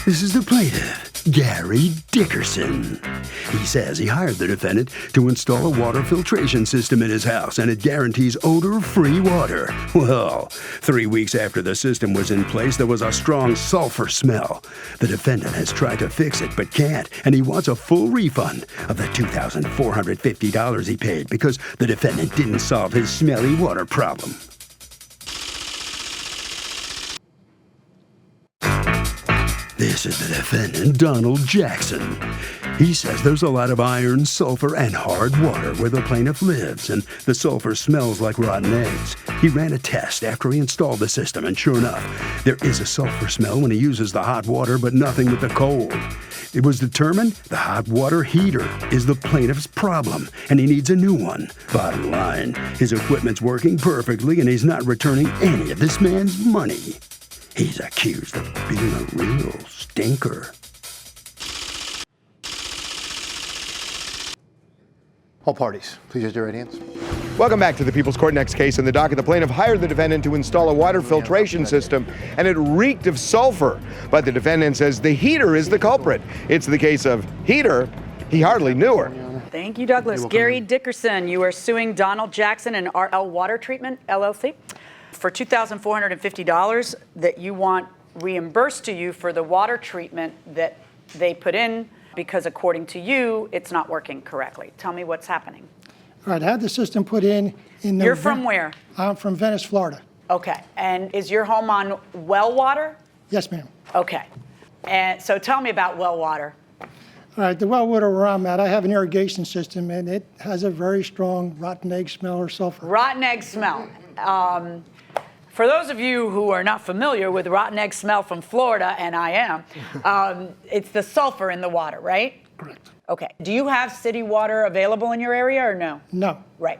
This is the plaintiff, Gary Dickerson. He says he hired the defendant to install a water filtration system in his house, and it guarantees odor-free water. Well, 3 weeks after the system was in place, there was a strong sulfur smell. The defendant has tried to fix it, but can't, and he wants a full refund of the $2,450 he paid because the defendant didn't solve his smelly water problem. This is the defendant, Donald Jackson. He says there's a lot of iron, sulfur, and hard water where the plaintiff lives, and the sulfur smells like rotten eggs. He ran a test after he installed the system, and sure enough, there is a sulfur smell when he uses the hot water, but nothing with the cold. It was determined the hot water heater is the plaintiff's problem, and he needs a new one. Bottom line, his equipment's working perfectly, and he's not returning any of this man's money. He's accused of being a real stinker. All parties, please raise your right hands. Welcome back to the People's Court. Next case in the docket. The plaintiff hired the defendant to install a water filtration system, and it reeked of sulfur. But the defendant says the heater is the culprit. It's the case of heater. He hardly knew her. Thank you, Douglas. Gary Dickerson, you are suing Donald Jackson and RL Water Treatment, LLC, for $2,450 that you want reimbursed to you for the water treatment that they put in because according to you, it's not working correctly. Tell me what's happening. All right, I had the system put in November. You're from where? I'm from Venice, Florida. Okay, and is your home on well water? Yes, ma'am. Okay, and so tell me about well water. All right, the well water where I'm at, I have an irrigation system, and it has a very strong rotten egg smell or sulfur. Rotten egg smell. For those of you who are not familiar with rotten egg smell from Florida, and I am, it's the sulfur in the water, right? Correct. Okay. Do you have city water available in your area or no? No. Right.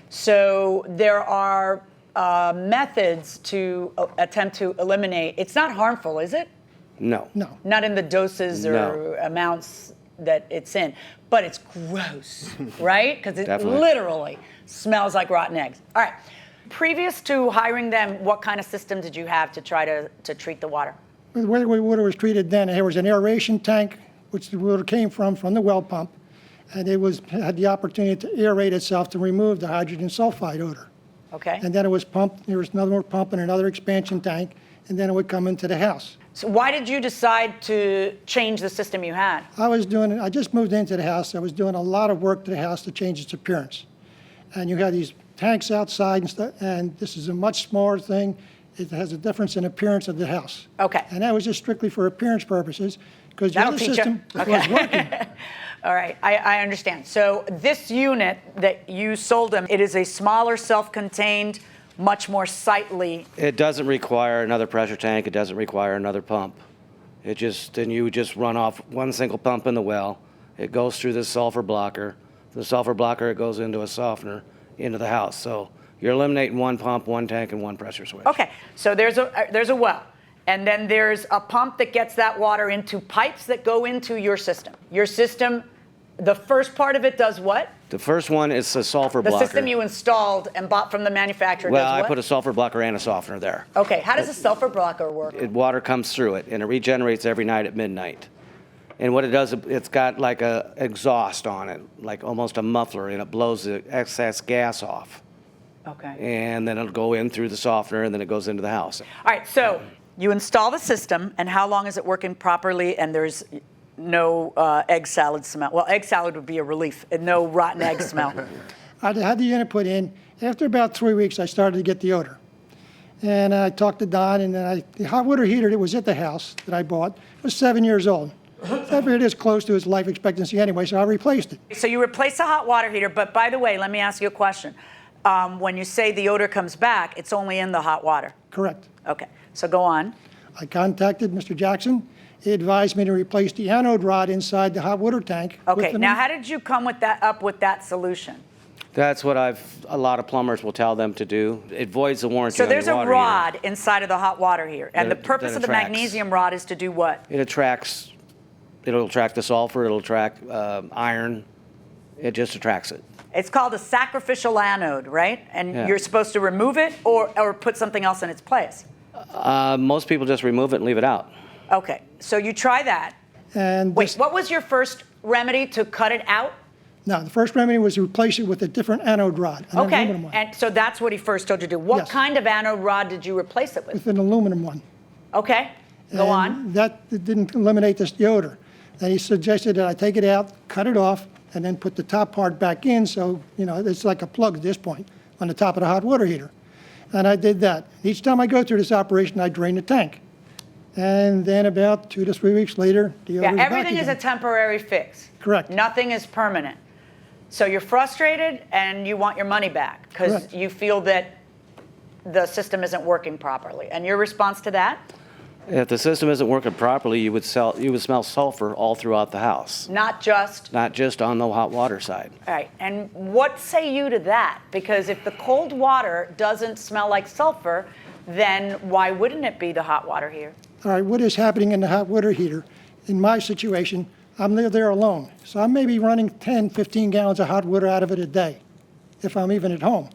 So there are methods to attempt to eliminate. It's not harmful, is it? No. No. Not in the doses or amounts that it's in. But it's gross, right? Because it literally smells like rotten eggs. All right. Previous to hiring them, what kind of system did you have to try to treat the water? The way the water was treated then, there was an aeration tank, which the water came from the well pump, and it had the opportunity to aerate itself to remove the hydrogen sulfide odor. Okay. And then it was pumped, there was another more pump in another expansion tank, and then it would come into the house. So why did you decide to change the system you had? I just moved into the house. I was doing a lot of work to the house to change its appearance. And you had these tanks outside and stuff, and this is a much smaller thing. It has a difference in appearance of the house. Okay. And that was just strictly for appearance purposes, because the That'll other teach system you. was working. All right, I understand. So this unit that you sold them, it is a smaller, self-contained, much more sightly. It doesn't require another pressure tank. It doesn't require another pump. Then you just run off one single pump in the well. It goes through the sulfur blocker. The sulfur blocker, it goes into a softener into the house. So you're eliminating one pump, one tank, and one pressure switch. Okay, so there's a well, and then there's a pump that gets that water into pipes that go into your system. Your system, the first part of it does what? The first one is the sulfur blocker. The system you installed and bought from the manufacturer does what? I put a sulfur blocker and a softener there. Okay, how does a sulfur blocker work? Water comes through it, and it regenerates every night at midnight. And what it does, it's got like a exhaust on it, like almost a muffler, and it blows the excess gas off. Okay. And then it'll go in through the softener, and then it goes into the house. All right, so you install the system, and how long is it working properly, and there's no egg salad smell? Well, egg salad would be a relief, and no rotten egg smell. I had the unit put in. After about 3 weeks, I started to get the odor. And I talked to Don, and then the hot water heater that was at the house that I bought was 7 years old. So I figured it is close to its life expectancy anyway, so I replaced it. So you replaced the hot water heater, but by the way, let me ask you a question. When you say the odor comes back, it's only in the hot water. Correct. Okay, so go on. I contacted Mr. Jackson. He advised me to replace the anode rod inside the hot water tank. Okay, now how did you come up with that solution? That's what a lot of plumbers will tell them to do. It voids the warranty So on your there's a water rod heater. inside of the hot water heater, and the purpose of the magnesium rod is to do what? It'll attract the sulfur, it'll attract iron, it just attracts it. It's called a sacrificial anode, right? And you're supposed to remove it or put something else in its place. Most people just remove it and leave it out. Okay, so you try that. And Wait, what was your first remedy to cut it out? no, the first remedy was to replace it with a different anode rod, an aluminum Okay, one, and so that's what he first told you to do. What Yes. kind of anode rod did you replace it with? with an aluminum one. Okay, go on. And that didn't eliminate the odor. And he suggested that I take it out, cut it off, and then put the top part back in, so, you know, it's like a plug at this point on the top of the hot water heater. And I did that. Each time I go through this operation, I drain the tank. And then about 2 to 3 weeks later, the odor Yeah, is back everything is a again. temporary fix. Correct. Nothing is permanent. So you're frustrated and you want your money back because Correct. you feel that the system isn't working properly. And your response to that? If the system isn't working properly, you would smell sulfur all throughout the house, Not just, not just on the hot water side. all right, and what say you to that? Because if the cold water doesn't smell like sulfur, then why wouldn't it be the hot water here? All right, what is happening in the hot water heater? In my situation, I'm there alone. So I may be running 10, 15 gallons of hot water out of it a day, if I'm even at home.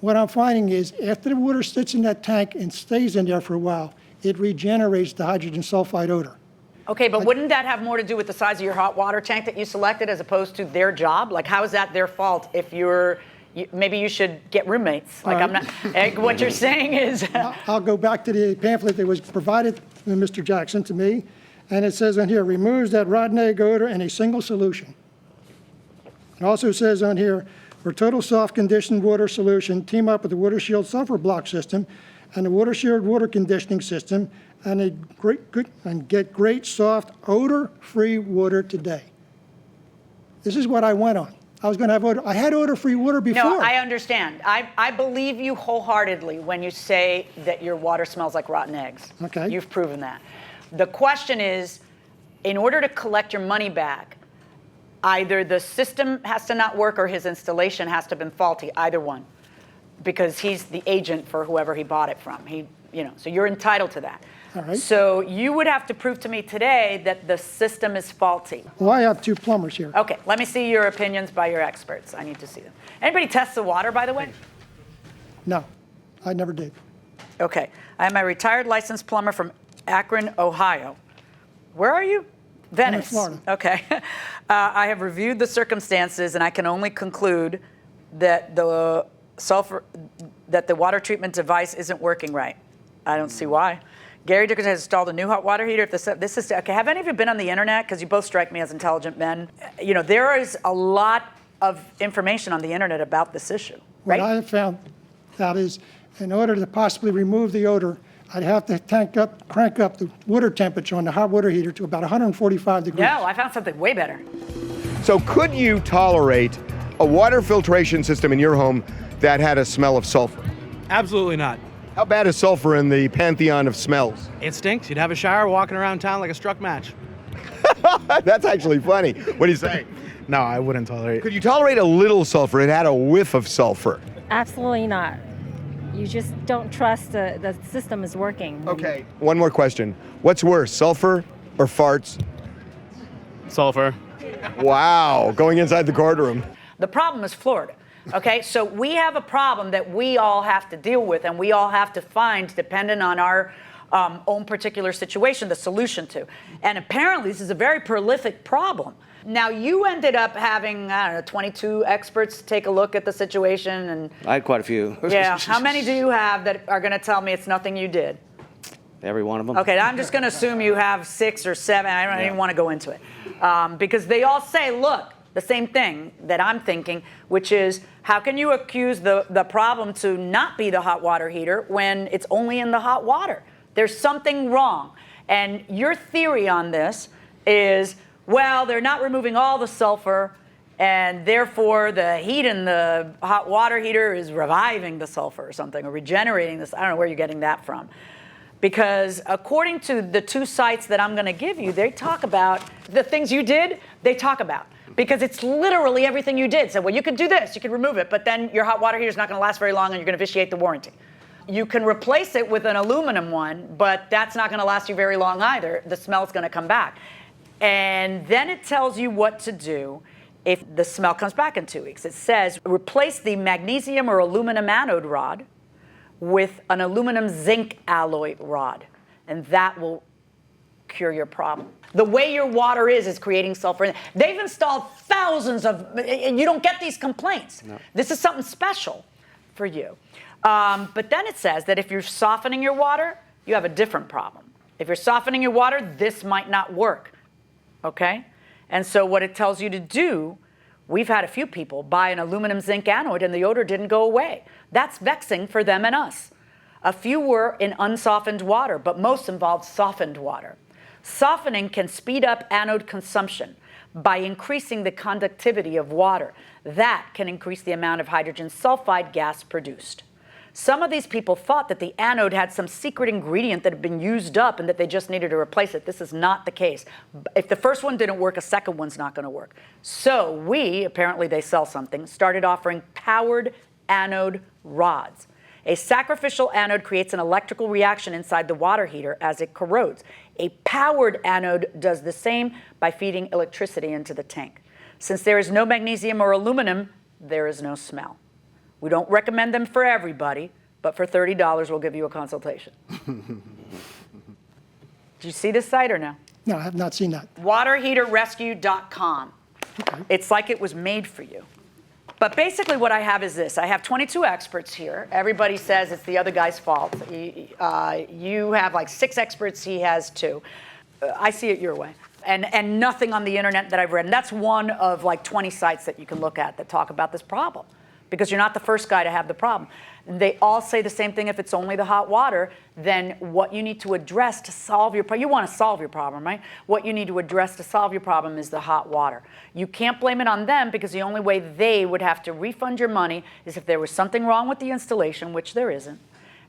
What I'm finding is after the water sits in that tank and stays in there for a while, it regenerates the hydrogen sulfide odor. Okay, but wouldn't that have more to do with the size of your hot water tank that you selected as opposed to their job? Like, how is that their fault if maybe you should get roommates? Like, I'm not, what you're saying is. I'll go back to the pamphlet that was provided by Mr. Jackson to me, and it says on here, removes that rotten egg odor in a single solution. It also says on here, for total soft conditioned water solution, team up with the Water Shield sulfur block system and the Water Shield water conditioning system and get great soft odor-free water today. This is what I went on. I was going to have odor. I had odor-free water before. No, I understand. I believe you wholeheartedly when you say that your water smells like rotten eggs. Okay. You've proven that. The question is, in order to collect your money back, either the system has to not work or his installation has to have been faulty, either one, because he's the agent for whoever he bought it from. So you're entitled to that. All right. So you would have to prove to me today that the system is faulty. Well, I have 2 plumbers here. Okay, let me see your opinions by your experts. I need to see them. Anybody test the water, by the way? No, I never did. Okay, I am a retired licensed plumber from Akron, Ohio. Where are you? Venice. Florida. Okay. I have reviewed the circumstances, and I can only conclude that the water treatment device isn't working right. I don't see why. Gary Dickerson has installed a new hot water heater. Okay, have any of you been on the internet? Because you both strike me as intelligent men. There is a lot of information on the internet about this issue, right? What I have found out is in order to possibly remove the odor, I'd have to crank up the water temperature on the hot water heater to about 145 degrees. No, I found something way better. So could you tolerate a water filtration system in your home that had a smell of sulfur? Absolutely not. How bad is sulfur in the pantheon of smells? It stinks. You'd have a shower walking around town like a struck match. That's actually funny. What do you say? No, I wouldn't tolerate it. Could you tolerate a little sulfur? It had a whiff of sulfur. Absolutely not. You just don't trust the system is working. Okay, one more question. What's worse, sulfur or farts? Sulfur. Wow, going inside the courtroom. The problem is Florida. Okay, so we have a problem that we all have to deal with and we all have to find, dependent on our own particular situation, the solution to. And apparently this is a very prolific problem. Now, you ended up having, 22 experts take a look at the situation and... I had quite a few. Yeah, how many do you have that are gonna tell me it's nothing you did? Every one of them. Okay, I'm just gonna assume you have 6 or 7, I don't even wanna go into it. Because they all say, look, the same thing that I'm thinking, which is, how can you accuse the problem to not be the hot water heater when it's only in the hot water? There's something wrong. And your theory on this is, well, they're not removing all the sulfur, and therefore the heat in the hot water heater is reviving the sulfur or something, or regenerating this. I don't know where you're getting that from. Because according to the 2 sites that I'm gonna give you, they talk about the things you did, they talk about. Because it's literally everything you did. So, well, you could do this, you could remove it, but then your hot water heater is not gonna last very long and you're gonna vitiate the warranty. You can replace it with an aluminum one, but that's not gonna last you very long either. The smell's gonna come back. And then it tells you what to do if the smell comes back in 2 weeks. It says, replace the magnesium or aluminum anode rod with an aluminum zinc alloy rod. And that will cure your problem. The way your water is creating sulfur. They've installed thousands of, you don't get these complaints. No. This is something special for you. But then it says that if you're softening your water, you have a different problem. If you're softening your water, this might not work, okay? And so what it tells you to do, we've had a few people buy an aluminum zinc anode and the odor didn't go away. That's vexing for them and us. A few were in unsoftened water, but most involved softened water. Softening can speed up anode consumption by increasing the conductivity of water. That can increase the amount of hydrogen sulfide gas produced. Some of these people thought that the anode had some secret ingredient that had been used up and that they just needed to replace it. This is not the case. If the first one didn't work, a second one's not going to work. So we, apparently they sell something, started offering powered anode rods. A sacrificial anode creates an electrical reaction inside the water heater as it corrodes. A powered anode does the same by feeding electricity into the tank. Since there is no magnesium or aluminum, there is no smell. We don't recommend them for everybody, but for $30, we'll give you a consultation. Did you see this site or no? No, I have not seen that. Waterheaterrescue.com. Okay. It's like it was made for you. But basically what I have is this. I have 22 experts here. Everybody says it's the other guy's fault. You have like 6 experts, he has 2. I see it your way. And nothing on the internet that I've read. And that's one of like 20 sites that you can look at that talk about this problem. Because you're not the first guy to have the problem. They all say the same thing. If it's only the hot water, then what you need to address to solve your problem, you want to solve your problem, right? What you need to address to solve your problem is the hot water. You can't blame it on them because the only way they would have to refund your money is if there was something wrong with the installation, which there isn't,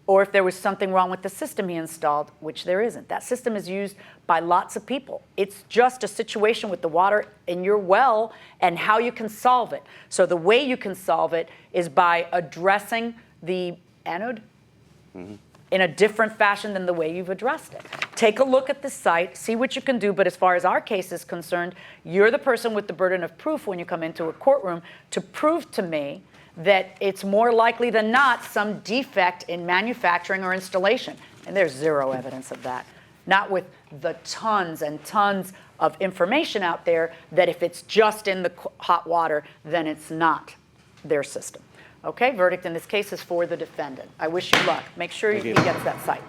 or if there was something wrong with the system he installed, which there isn't. That system is used by lots of people. It's just a situation with the water in your well and how you can solve it. So the way you can solve it is by addressing the anode in a different fashion than the way you've addressed it. Take a look at the site, see what you can do, but as far as our case is concerned, you're the person with the burden of proof when you come into a courtroom to prove to me that it's more likely than not some defect in manufacturing or installation. And there's zero evidence of that. Not with the tons and tons of information out there that if it's just in the hot water, then it's not their system. Okay, verdict in this case is for the defendant. I wish you luck. Make sure he gets that site.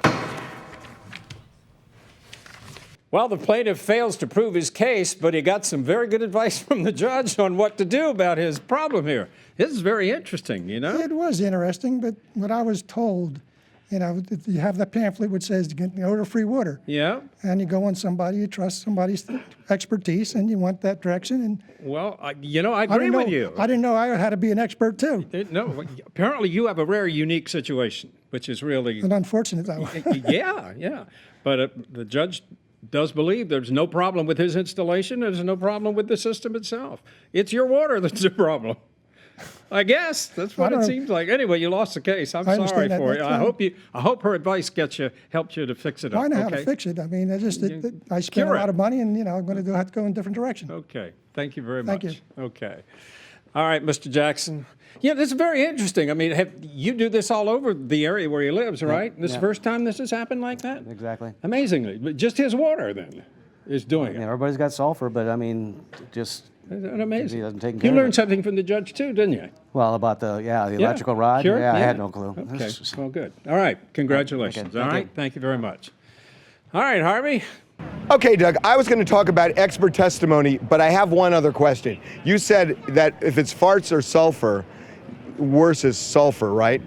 Well, the plaintiff fails to prove his case, but he got some very good advice from the judge on what to do about his problem here. This is very interesting, you know? It was interesting, but what I was told, you know, you have the pamphlet which says to get odor-free water. Yeah. And you go on somebody, you trust somebody's expertise, and you want that direction. And well, you know, I agree with you. I didn't know I had to be an expert, too. No, apparently you have a rare, unique situation, which is really... An unfortunate that way. Yeah. But the judge does believe there's no problem with his installation. There's no problem with the system itself. It's your water that's the problem. I guess that's what it seems like. Anyway, you lost the case. I'm sorry for you. I hope her advice helped you to fix it up. I know how to fix it. I mean, I spent a lot of money, and I'm going to have to go in a different direction. Okay. Thank you very much. Thank you. Okay. All right, Mr. Jackson. Yeah, this is very interesting. I mean, you do this all over the area where he lives, right? This is the first time this has happened like that? Exactly. Amazingly. But just his water, then, is doing it. Everybody's got sulfur, but I mean, just... Isn't that amazing? He doesn't take care You of learned it. something from the judge, too, didn't you? Well, about the electrical rod? Sure. Yeah, I had no clue. Okay, well, good. All right, congratulations. Okay, All right, thank you very much. All right, Harvey. Okay, Doug, I was going to talk about expert testimony, but I have one other question. You said that if it's farts or sulfur, worse is sulfur, right?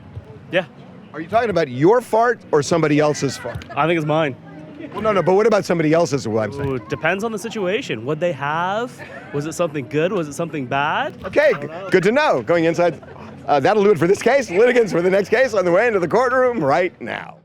Yeah. Are you talking about your fart or somebody else's fart? I think it's mine. Well, no, but what about somebody else's is what I'm saying? Ooh, depends on the situation. What'd they have? Was it something good? Was it something bad? Okay, good to know. Going inside. That'll do it for this case. Litigants for the next case on the way into the courtroom right now.